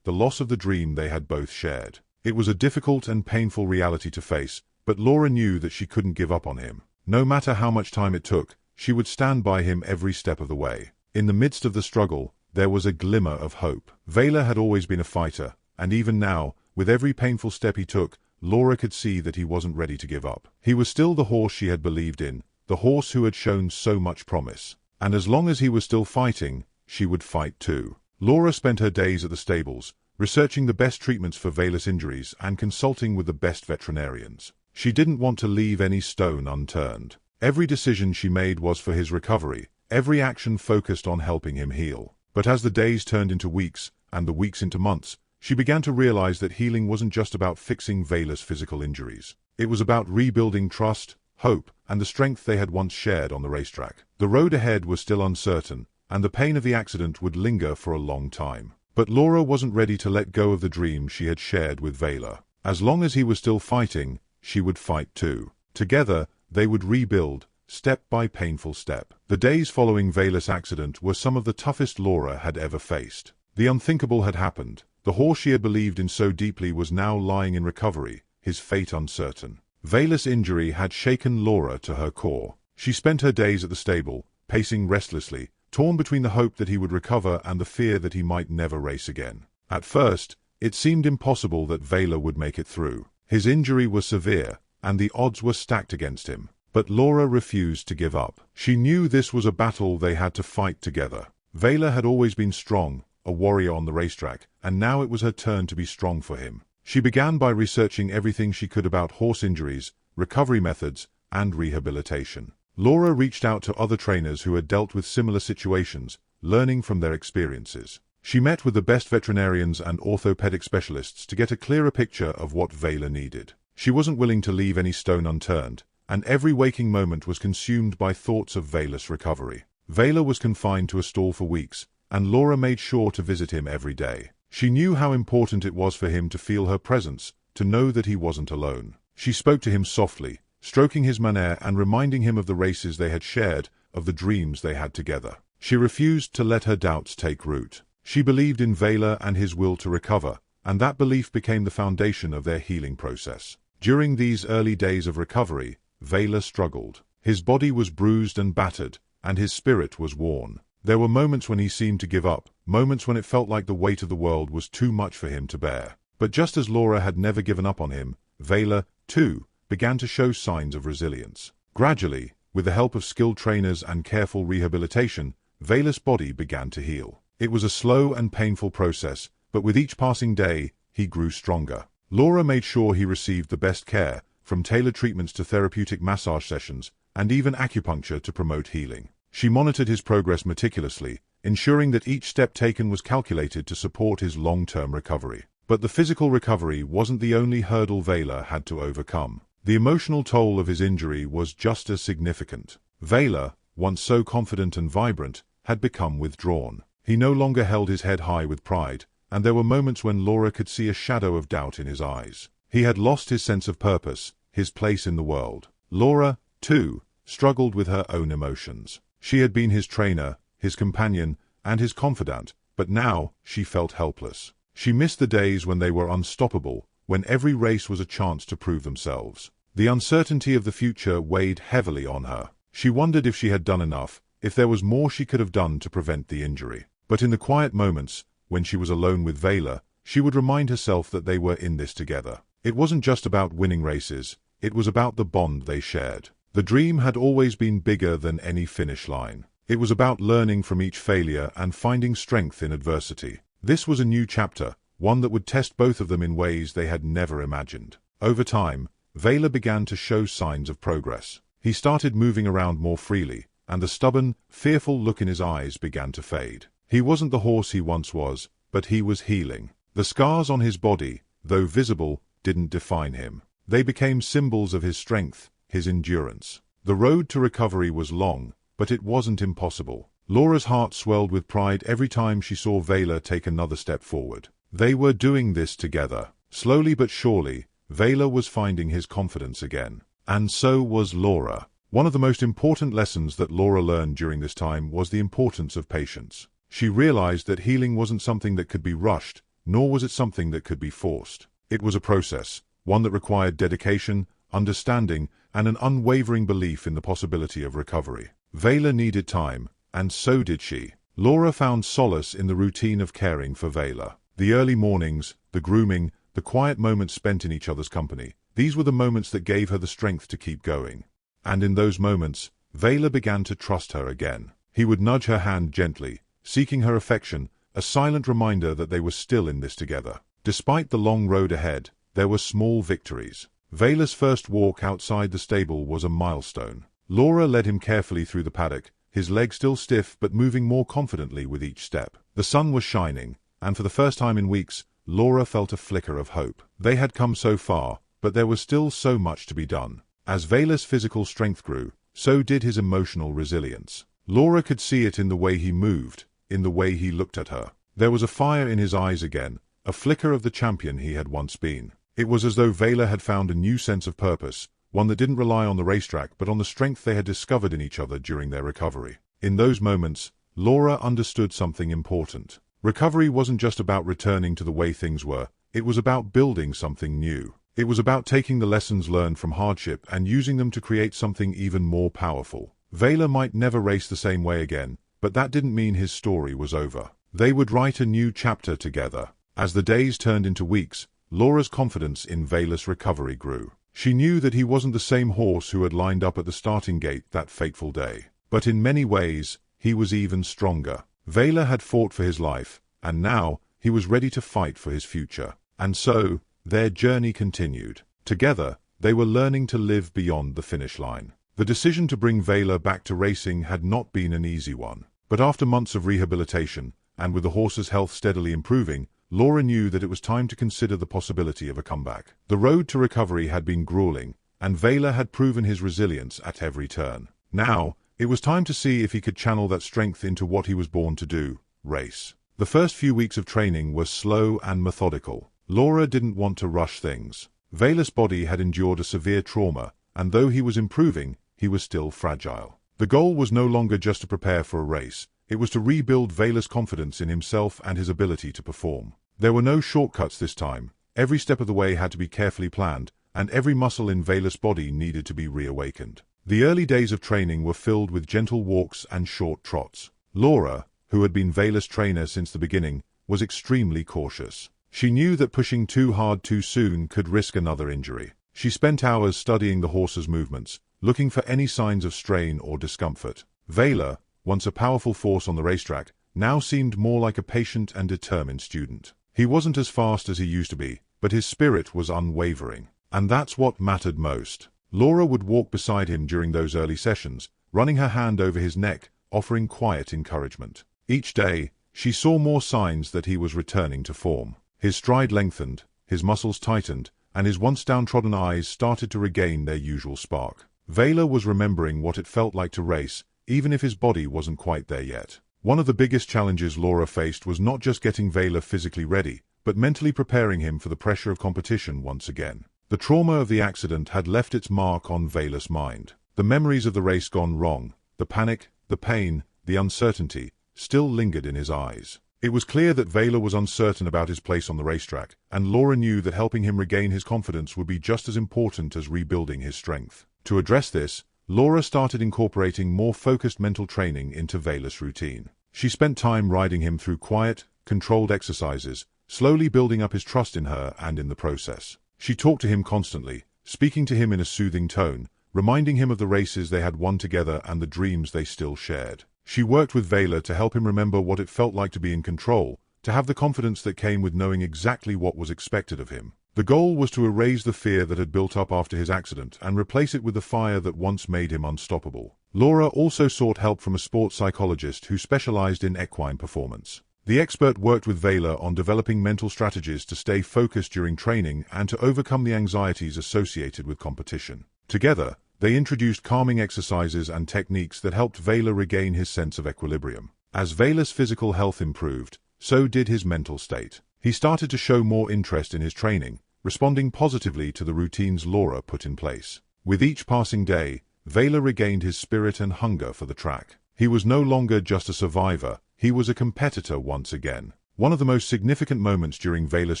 of the dream they had both shared. It was a difficult and painful reality to face, but Laura knew that she couldn't give up on him. No matter how much time it took, she would stand by him every step of the way. In the midst of the struggle, there was a glimmer of hope. Valor had always been a fighter, and even now, with every painful step he took, Laura could see that he wasn't ready to give up. He was still the horse she had believed in, the horse who had shown so much promise. And as long as he was still fighting, she would fight too. Laura spent her days at the stables, researching the best treatments for Valor's injuries and consulting with the best veterinarians. She didn't want to leave any stone unturned. Every decision she made was for his recovery, every action focused on helping him heal. But as the days turned into weeks, and the weeks into months, she began to realize that healing wasn't just about fixing Valor's physical injuries. It was about rebuilding trust, hope, and the strength they had once shared on the racetrack. The road ahead was still uncertain, and the pain of the accident would linger for a long time. But Laura wasn't ready to let go of the dream she had shared with Valor. As long as he was still fighting, she would fight too. Together, they would rebuild, step by painful step. The days following Valor's accident were some of the toughest Laura had ever faced. The unthinkable had happened. The horse she had believed in so deeply was now lying in recovery, his fate uncertain. Valor's injury had shaken Laura to her core. She spent her days at the stable, pacing restlessly, torn between the hope that he would recover and the fear that he might never race again. At first, it seemed impossible that Valor would make it through. His injury was severe, and the odds were stacked against him. But Laura refused to give up. She knew this was a battle they had to fight together. Valor had always been strong, a warrior on the racetrack, and now it was her turn to be strong for him. She began by researching everything she could about horse injuries, recovery methods, and rehabilitation. Laura reached out to other trainers who had dealt with similar situations, learning from their experiences. She met with the best veterinarians and orthopedic specialists to get a clearer picture of what Valor needed. She wasn't willing to leave any stone unturned, and every waking moment was consumed by thoughts of Valor's recovery. Valor was confined to a stall for weeks, and Laura made sure to visit him every day. She knew how important it was for him to feel her presence, to know that he wasn't alone. She spoke to him softly, stroking his mane and reminding him of the races they had shared, of the dreams they had together. She refused to let her doubts take root. She believed in Valor and his will to recover, and that belief became the foundation of their healing process. During these early days of recovery, Valor struggled. His body was bruised and battered, and his spirit was worn. There were moments when he seemed to give up, moments when it felt like the weight of the world was too much for him to bear. But just as Laura had never given up on him, Valor, too, began to show signs of resilience. Gradually, with the help of skilled trainers and careful rehabilitation, Valor's body began to heal. It was a slow and painful process, but with each passing day, he grew stronger. Laura made sure he received the best care, from tailored treatments to therapeutic massage sessions, and even acupuncture to promote healing. She monitored his progress meticulously, ensuring that each step taken was calculated to support his long-term recovery. But the physical recovery wasn't the only hurdle Valor had to overcome. The emotional toll of his injury was just as significant. Valor, once so confident and vibrant, had become withdrawn. He no longer held his head high with pride, and there were moments when Laura could see a shadow of doubt in his eyes. He had lost his sense of purpose, his place in the world. Laura, too, struggled with her own emotions. She had been his trainer, his companion, and his confidant, but now she felt helpless. She missed the days when they were unstoppable, when every race was a chance to prove themselves. The uncertainty of the future weighed heavily on her. She wondered if she had done enough, if there was more she could have done to prevent the injury. But in the quiet moments, when she was alone with Valor, she would remind herself that they were in this together. It wasn't just about winning races, it was about the bond they shared. The dream had always been bigger than any finish line. It was about learning from each failure and finding strength in adversity. This was a new chapter, one that would test both of them in ways they had never imagined. Over time, Valor began to show signs of progress. He started moving around more freely, and the stubborn, fearful look in his eyes began to fade. He wasn't the horse he once was, but he was healing. The scars on his body, though visible, didn't define him. They became symbols of his strength, his endurance. The road to recovery was long, but it wasn't impossible. Laura's heart swelled with pride every time she saw Valor take another step forward. They were doing this together. Slowly but surely, Valor was finding his confidence again. And so was Laura. One of the most important lessons that Laura learned during this time was the importance of patience. She realized that healing wasn't something that could be rushed, nor was it something that could be forced. It was a process, one that required dedication, understanding, and an unwavering belief in the possibility of recovery. Valor needed time, and so did she. Laura found solace in the routine of caring for Valor. The early mornings, the grooming, the quiet moments spent in each other's company, these were the moments that gave her the strength to keep going. And in those moments, Valor began to trust her again. He would nudge her hand gently, seeking her affection, a silent reminder that they were still in this together. Despite the long road ahead, there were small victories. Valor's first walk outside the stable was a milestone. Laura led him carefully through the paddock, his legs still stiff but moving more confidently with each step. The sun was shining, and for the first time in weeks, Laura felt a flicker of hope. They had come so far, but there was still so much to be done. As Valor's physical strength grew, so did his emotional resilience. Laura could see it in the way he moved, in the way he looked at her. There was a fire in his eyes again, a flicker of the champion he had once been. It was as though Valor had found a new sense of purpose, one that didn't rely on the racetrack but on the strength they had discovered in each other during their recovery. In those moments, Laura understood something important. Recovery wasn't just about returning to the way things were, it was about building something new. It was about taking the lessons learned from hardship and using them to create something even more powerful. Valor might never race the same way again, but that didn't mean his story was over. They would write a new chapter together. As the days turned into weeks, Laura's confidence in Valor's recovery grew. She knew that he wasn't the same horse who had lined up at the starting gate that fateful day. But in many ways, he was even stronger. Valor had fought for his life, and now he was ready to fight for his future. And so, their journey continued. Together, they were learning to live beyond the finish line. The decision to bring Valor back to racing had not been an easy one. But after months of rehabilitation, and with the horse's health steadily improving, Laura knew that it was time to consider the possibility of a comeback. The road to recovery had been grueling, and Valor had proven his resilience at every turn. Now, it was time to see if he could channel that strength into what he was born to do: race. The first few weeks of training were slow and methodical. Laura didn't want to rush things. Valor's body had endured a severe trauma, and though he was improving, he was still fragile. The goal was no longer just to prepare for a race. It was to rebuild Valor's confidence in himself and his ability to perform. There were no shortcuts this time. Every step of the way had to be carefully planned, and every muscle in Valor's body needed to be reawakened. The early days of training were filled with gentle walks and short trots. Laura, who had been Valor's trainer since the beginning, was extremely cautious. She knew that pushing too hard too soon could risk another injury. She spent hours studying the horse's movements, looking for any signs of strain or discomfort. Valor, once a powerful force on the racetrack, now seemed more like a patient and determined student. He wasn't as fast as he used to be, but his spirit was unwavering. And that's what mattered most. Laura would walk beside him during those early sessions, running her hand over his neck, offering quiet encouragement. Each day, she saw more signs that he was returning to form. His stride lengthened, his muscles tightened, and his once downtrodden eyes started to regain their usual spark. Valor was remembering what it felt like to race, even if his body wasn't quite there yet. One of the biggest challenges Laura faced was not just getting Valor physically ready, but mentally preparing him for the pressure of competition once again. The trauma of the accident had left its mark on Valor's mind. The memories of the race gone wrong, the panic, the pain, the uncertainty, still lingered in his eyes. It was clear that Valor was uncertain about his place on the racetrack, and Laura knew that helping him regain his confidence would be just as important as rebuilding his strength. To address this, Laura started incorporating more focused mental training into Valor's routine. She spent time riding him through quiet, controlled exercises, slowly building up his trust in her and in the process. She talked to him constantly, speaking to him in a soothing tone, reminding him of the races they had won together and the dreams they still shared. She worked with Valor to help him remember what it felt like to be in control, to have the confidence that came with knowing exactly what was expected of him. The goal was to erase the fear that had built up after his accident and replace it with the fire that once made him unstoppable. Laura also sought help from a sports psychologist who specialized in equine performance. The expert worked with Valor on developing mental strategies to stay focused during training and to overcome the anxieties associated with competition. Together, they introduced calming exercises and techniques that helped Valor regain his sense of equilibrium. As Valor's physical health improved, so did his mental state. He started to show more interest in his training, responding positively to the routines Laura put in place. With each passing day, Valor regained his spirit and hunger for the track. He was no longer just a survivor, he was a competitor once again. One of the most significant moments during Valor's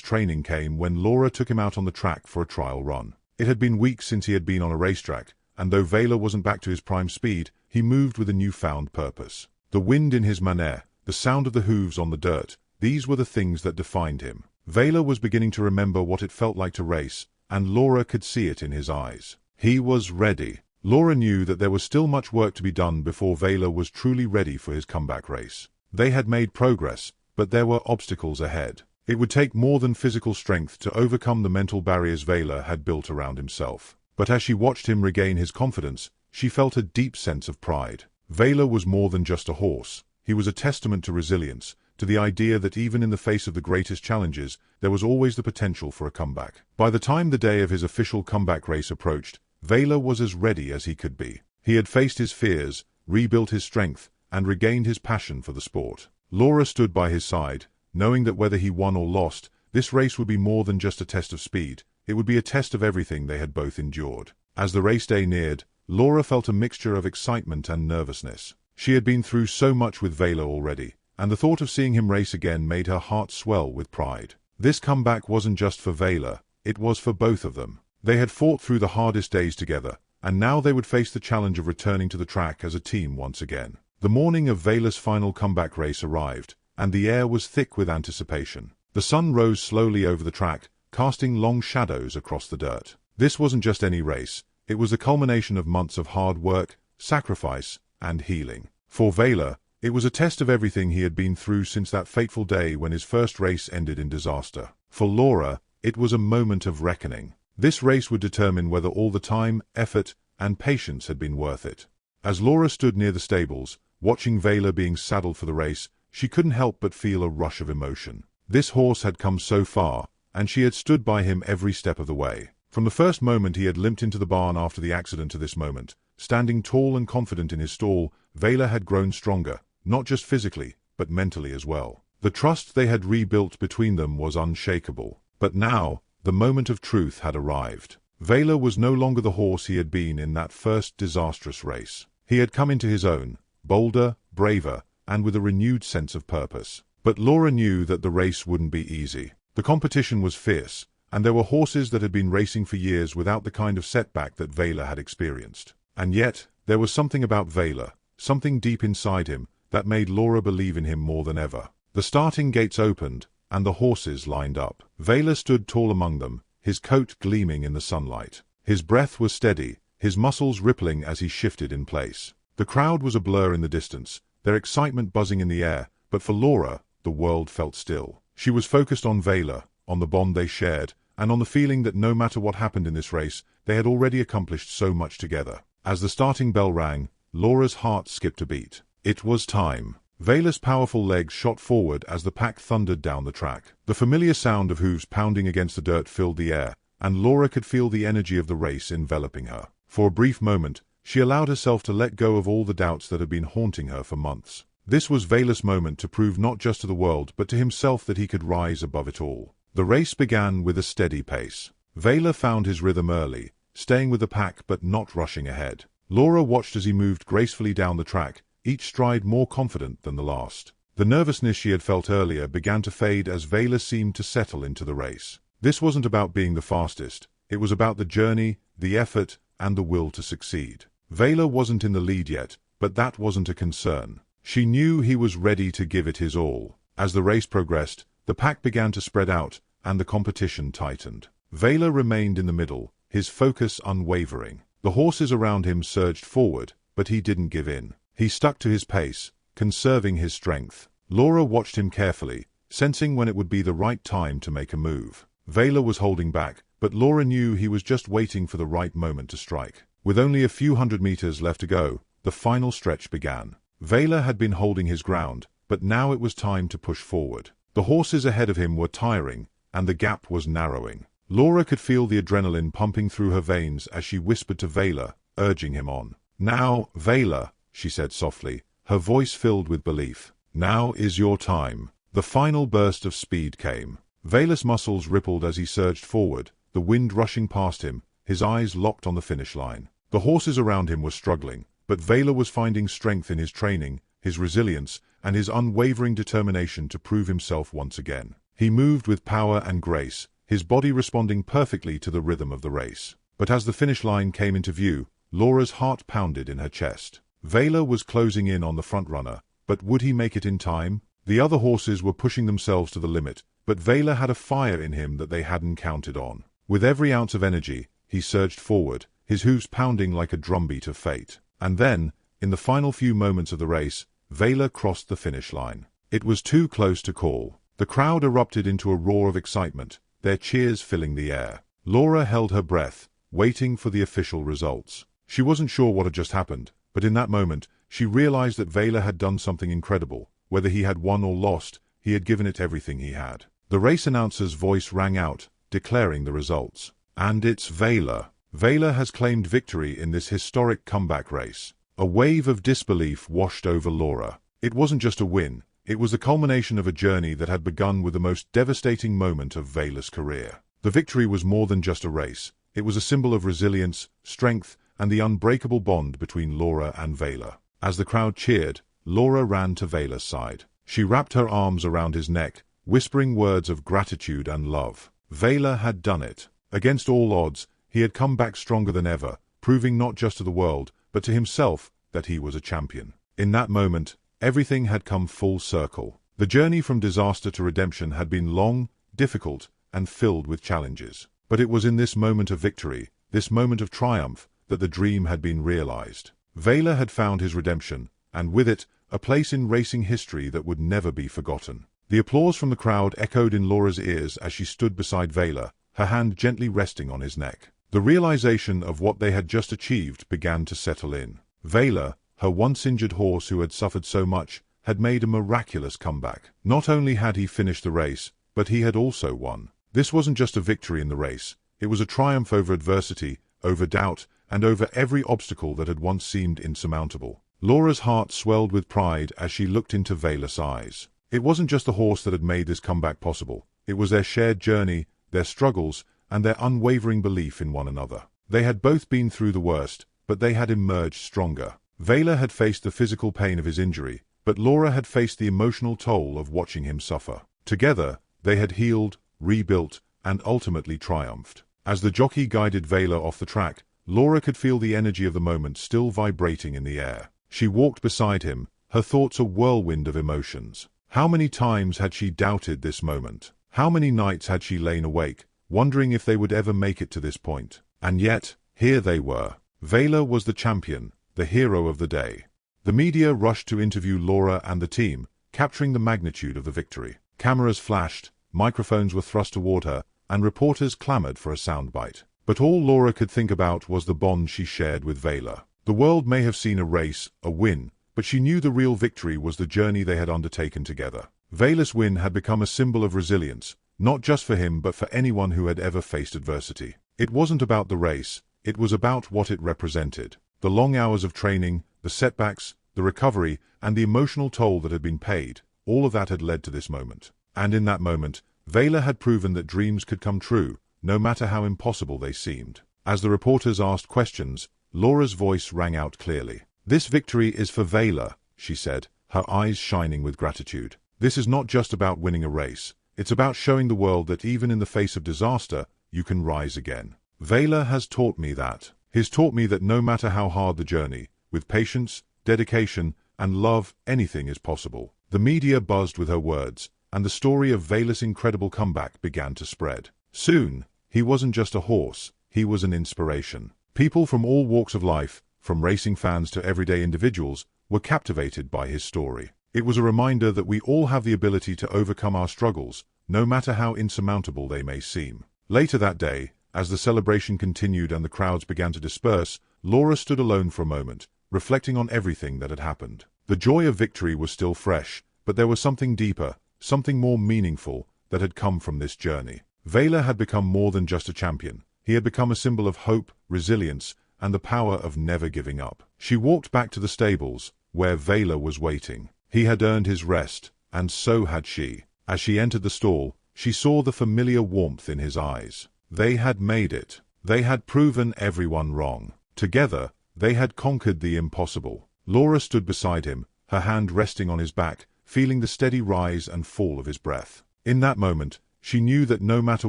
training came when Laura took him out on the track for a trial run. It had been weeks since he had been on a racetrack, and though Valor wasn't back to his prime speed, he moved with a newfound purpose. The wind in his manner, the sound of the hooves on the dirt, these were the things that defined him. Valor was beginning to remember what it felt like to race, and Laura could see it in his eyes. He was ready. Laura knew that there was still much work to be done before Valor was truly ready for his comeback race. They had made progress, but there were obstacles ahead. It would take more than physical strength to overcome the mental barriers Valor had built around himself. But as she watched him regain his confidence, she felt a deep sense of pride. Valor was more than just a horse. He was a testament to resilience, to the idea that even in the face of the greatest challenges, there was always the potential for a comeback. By the time the day of his official comeback race approached, Valor was as ready as he could be. He had faced his fears, rebuilt his strength, and regained his passion for the sport. Laura stood by his side, knowing that whether he won or lost, this race would be more than just a test of speed. It would be a test of everything they had both endured. As the race day neared, Laura felt a mixture of excitement and nervousness. She had been through so much with Valor already, and the thought of seeing him race again made her heart swell with pride. This comeback wasn't just for Valor, it was for both of them. They had fought through the hardest days together, and now they would face the challenge of returning to the track as a team once again. The morning of Valor's final comeback race arrived, and the air was thick with anticipation. The sun rose slowly over the track, casting long shadows across the dirt. This wasn't just any race, it was the culmination of months of hard work, sacrifice, and healing. For Valor, it was a test of everything he had been through since that fateful day when his first race ended in disaster. For Laura, it was a moment of reckoning. This race would determine whether all the time, effort, and patience had been worth it. As Laura stood near the stables, watching Valor being saddled for the race, she couldn't help but feel a rush of emotion. This horse had come so far, and she had stood by him every step of the way. From the first moment he had limped into the barn after the accident to this moment, standing tall and confident in his stall, Valor had grown stronger, not just physically, but mentally as well. The trust they had rebuilt between them was unshakable. But now, the moment of truth had arrived. Valor was no longer the horse he had been in that first disastrous race. He had come into his own, bolder, braver, and with a renewed sense of purpose. But Laura knew that the race wouldn't be easy. The competition was fierce, and there were horses that had been racing for years without the kind of setback that Valor had experienced. And yet, there was something about Valor, something deep inside him, that made Laura believe in him more than ever. The starting gates opened, and the horses lined up. Valor stood tall among them, his coat gleaming in the sunlight. His breath was steady, his muscles rippling as he shifted in place. The crowd was a blur in the distance, their excitement buzzing in the air, but for Laura, the world felt still. She was focused on Valor, on the bond they shared, and on the feeling that no matter what happened in this race, they had already accomplished so much together. As the starting bell rang, Laura's heart skipped a beat. It was time. Valor's powerful legs shot forward as the pack thundered down the track. The familiar sound of hooves pounding against the dirt filled the air, and Laura could feel the energy of the race enveloping her. For a brief moment, she allowed herself to let go of all the doubts that had been haunting her for months. This was Valor's moment to prove not just to the world but to himself that he could rise above it all. The race began with a steady pace. Valor found his rhythm early, staying with the pack but not rushing ahead. Laura watched as he moved gracefully down the track, each stride more confident than the last. The nervousness she had felt earlier began to fade as Valor seemed to settle into the race. This wasn't about being the fastest, it was about the journey, the effort, and the will to succeed. Valor wasn't in the lead yet, but that wasn't a concern. She knew he was ready to give it his all. As the race progressed, the pack began to spread out, and the competition tightened. Valor remained in the middle, his focus unwavering. The horses around him surged forward, but he didn't give in. He stuck to his pace, conserving his strength. Laura watched him carefully, sensing when it would be the right time to make a move. Valor was holding back, but Laura knew he was just waiting for the right moment to strike. With only a few hundred meters left to go, the final stretch began. Valor had been holding his ground, but now it was time to push forward. The horses ahead of him were tiring, and the gap was narrowing. Laura could feel the adrenaline pumping through her veins as she whispered to Valor, urging him on. "Now, Valor," she said softly, her voice filled with belief. "Now is your time." The final burst of speed came. Valor's muscles rippled as he surged forward, the wind rushing past him, his eyes locked on the finish line. The horses around him were struggling, but Valor was finding strength in his training, his resilience, and his unwavering determination to prove himself once again. He moved with power and grace, his body responding perfectly to the rhythm of the race. But as the finish line came into view, Laura's heart pounded in her chest. Valor was closing in on the frontrunner, but would he make it in time? The other horses were pushing themselves to the limit, but Valor had a fire in him that they hadn't counted on. With every ounce of energy, he surged forward, his hooves pounding like a drumbeat of fate. And then, in the final few moments of the race, Valor crossed the finish line. It was too close to call. The crowd erupted into a roar of excitement, their cheers filling the air. Laura held her breath, waiting for the official results. She wasn't sure what had just happened, but in that moment, she realized that Valor had done something incredible. Whether he had won or lost, he had given it everything he had. The race announcer's voice rang out, declaring the results. And it's Valor. Valor has claimed victory in this historic comeback race. A wave of disbelief washed over Laura. It wasn't just a win, it was the culmination of a journey that had begun with the most devastating moment of Valor's career. The victory was more than just a race. It was a symbol of resilience, strength, and the unbreakable bond between Laura and Valor. As the crowd cheered, Laura ran to Valor's side. She wrapped her arms around his neck, whispering words of gratitude and love. Valor had done it. Against all odds, he had come back stronger than ever, proving not just to the world, but to himself, that he was a champion. In that moment, everything had come full circle. The journey from disaster to redemption had been long, difficult, and filled with challenges. But it was in this moment of victory, this moment of triumph, that the dream had been realized. Valor had found his redemption, and with it, a place in racing history that would never be forgotten. The applause from the crowd echoed in Laura's ears as she stood beside Valor, her hand gently resting on his neck. The realization of what they had just achieved began to settle in. Valor, her once injured horse who had suffered so much, had made a miraculous comeback. Not only had he finished the race, but he had also won. This wasn't just a victory in the race, it was a triumph over adversity, over doubt, and over every obstacle that had once seemed insurmountable. Laura's heart swelled with pride as she looked into Valor's eyes. It wasn't just the horse that had made this comeback possible, it was their shared journey, their struggles, and their unwavering belief in one another. They had both been through the worst, but they had emerged stronger. Valor had faced the physical pain of his injury, but Laura had faced the emotional toll of watching him suffer. Together, they had healed, rebuilt, and ultimately triumphed. As the jockey guided Valor off the track, Laura could feel the energy of the moment still vibrating in the air. She walked beside him, her thoughts a whirlwind of emotions. How many times had she doubted this moment? How many nights had she lain awake, wondering if they would ever make it to this point? And yet, here they were. Valor was the champion, the hero of the day. The media rushed to interview Laura and the team, capturing the magnitude of the victory. Cameras flashed, microphones were thrust toward her, and reporters clamored for a soundbite. But all Laura could think about was the bond she shared with Valor. The world may have seen a race, a win, but she knew the real victory was the journey they had undertaken together. Valor's win had become a symbol of resilience, not just for him but for anyone who had ever faced adversity. It wasn't about the race, it was about what it represented. The long hours of training, the setbacks, the recovery, and the emotional toll that had been paid, all of that had led to this moment. And in that moment, Valor had proven that dreams could come true, no matter how impossible they seemed. As the reporters asked questions, Laura's voice rang out clearly. "This victory is for Valor," she said, her eyes shining with gratitude. "This is not just about winning a race, it's about showing the world that even in the face of disaster, you can rise again. Valor has taught me that. He's taught me that no matter how hard the journey, with patience, dedication, and love, anything is possible." The media buzzed with her words, and the story of Valor's incredible comeback began to spread. Soon, he wasn't just a horse, he was an inspiration. People from all walks of life, from racing fans to everyday individuals, were captivated by his story. It was a reminder that we all have the ability to overcome our struggles, no matter how insurmountable they may seem. Later that day, as the celebration continued and the crowds began to disperse, Laura stood alone for a moment, reflecting on everything that had happened. The joy of victory was still fresh, but there was something deeper, something more meaningful, that had come from this journey. Valor had become more than just a champion. He had become a symbol of hope, resilience, and the power of never giving up. She walked back to the stables, where Valor was waiting. He had earned his rest, and so had she. As she entered the stall, she saw the familiar warmth in his eyes. They had made it. They had proven everyone wrong. Together, they had conquered the impossible. Laura stood beside him, her hand resting on his back, feeling the steady rise and fall of his breath. In that moment, she knew that no matter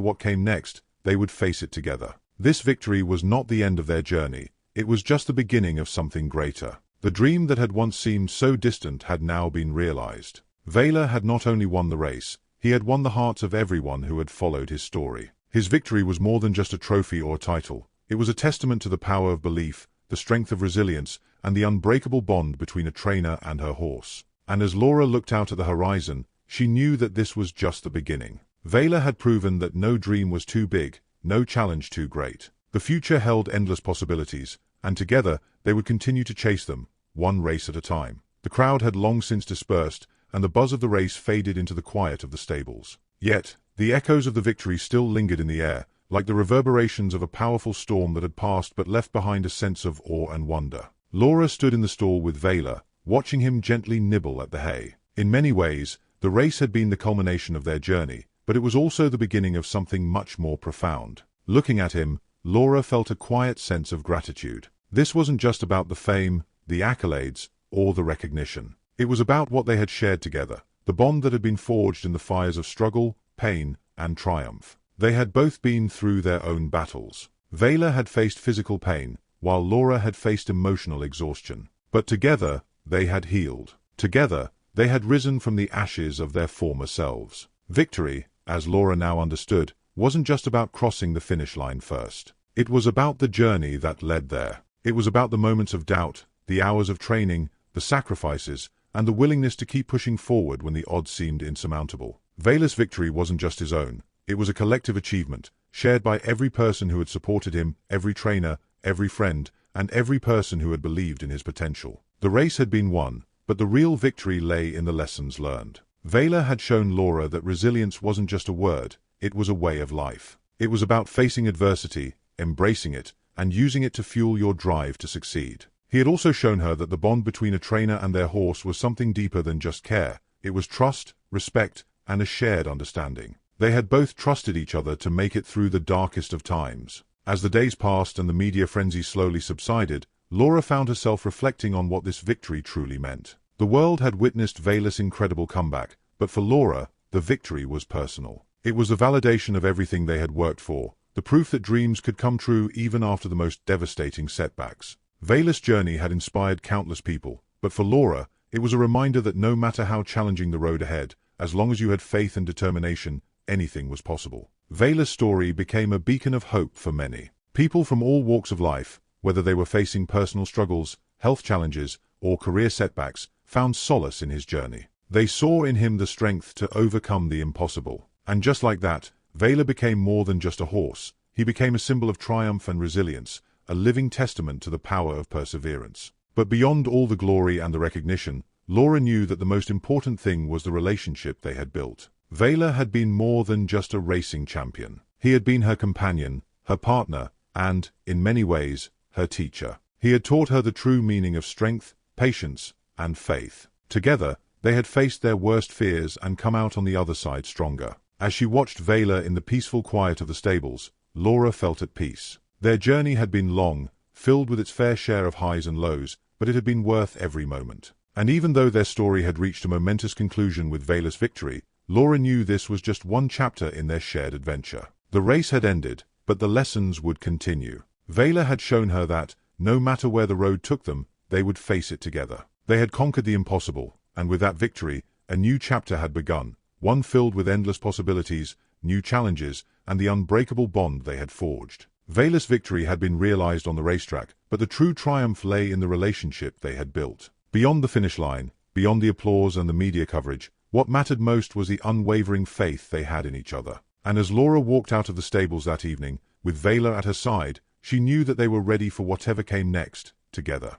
what came next, they would face it together. This victory was not the end of their journey, it was just the beginning of something greater. The dream that had once seemed so distant had now been realized. Valor had not only won the race, he had won the hearts of everyone who had followed his story. His victory was more than just a trophy or a title. It was a testament to the power of belief, the strength of resilience, and the unbreakable bond between a trainer and her horse. And as Laura looked out at the horizon, she knew that this was just the beginning. Valor had proven that no dream was too big, no challenge too great. The future held endless possibilities, and together they would continue to chase them, one race at a time. The crowd had long since dispersed, and the buzz of the race faded into the quiet of the stables. Yet, the echoes of the victory still lingered in the air, like the reverberations of a powerful storm that had passed but left behind a sense of awe and wonder. Laura stood in the stall with Valor, watching him gently nibble at the hay. In many ways, the race had been the culmination of their journey, but it was also the beginning of something much more profound. Looking at him, Laura felt a quiet sense of gratitude. This wasn't just about the fame, the accolades, or the recognition. It was about what they had shared together, the bond that had been forged in the fires of struggle, pain, and triumph. They had both been through their own battles. Valor had faced physical pain, while Laura had faced emotional exhaustion. But together, they had healed. Together, they had risen from the ashes of their former selves. Victory, as Laura now understood, wasn't just about crossing the finish line first. It was about the journey that led there. It was about the moments of doubt, the hours of training, the sacrifices, and the willingness to keep pushing forward when the odds seemed insurmountable. Valor's victory wasn't just his own. It was a collective achievement, shared by every person who had supported him, every trainer, every friend, and every person who had believed in his potential. The race had been won, but the real victory lay in the lessons learned. Valor had shown Laura that resilience wasn't just a word, it was a way of life. It was about facing adversity, embracing it, and using it to fuel your drive to succeed. He had also shown her that the bond between a trainer and their horse was something deeper than just care. It was trust, respect, and a shared understanding. They had both trusted each other to make it through the darkest of times. As the days passed and the media frenzy slowly subsided, Laura found herself reflecting on what this victory truly meant. The world had witnessed Valor's incredible comeback, but for Laura, the victory was personal. It was the validation of everything they had worked for, the proof that dreams could come true even after the most devastating setbacks. Valor's journey had inspired countless people, but for Laura, it was a reminder that no matter how challenging the road ahead, as long as you had faith and determination, anything was possible. Valor's story became a beacon of hope for many. People from all walks of life, whether they were facing personal struggles, health challenges, or career setbacks, found solace in his journey. They saw in him the strength to overcome the impossible. And just like that, Valor became more than just a horse. He became a symbol of triumph and resilience, a living testament to the power of perseverance. But beyond all the glory and the recognition, Laura knew that the most important thing was the relationship they had built. Valor had been more than just a racing champion. He had been her companion, her partner, and, in many ways, her teacher. He had taught her the true meaning of strength, patience, and faith. Together, they had faced their worst fears and come out on the other side stronger. As she watched Valor in the peaceful quiet of the stables, Laura felt at peace. Their journey had been long, filled with its fair share of highs and lows, but it had been worth every moment. And even though their story had reached a momentous conclusion with Valor's victory, Laura knew this was just one chapter in their shared adventure. The race had ended, but the lessons would continue. Valor had shown her that, no matter where the road took them, they would face it together. They had conquered the impossible, and with that victory, a new chapter had begun, one filled with endless possibilities, new challenges, and the unbreakable bond they had forged. Valor's victory had been realized on the racetrack, but the true triumph lay in the relationship they had built. Beyond the finish line, beyond the applause and the media coverage, what mattered most was the unwavering faith they had in each other. And as Laura walked out of the stables that evening, with Valor at her side, she knew that they were ready for whatever came next, together.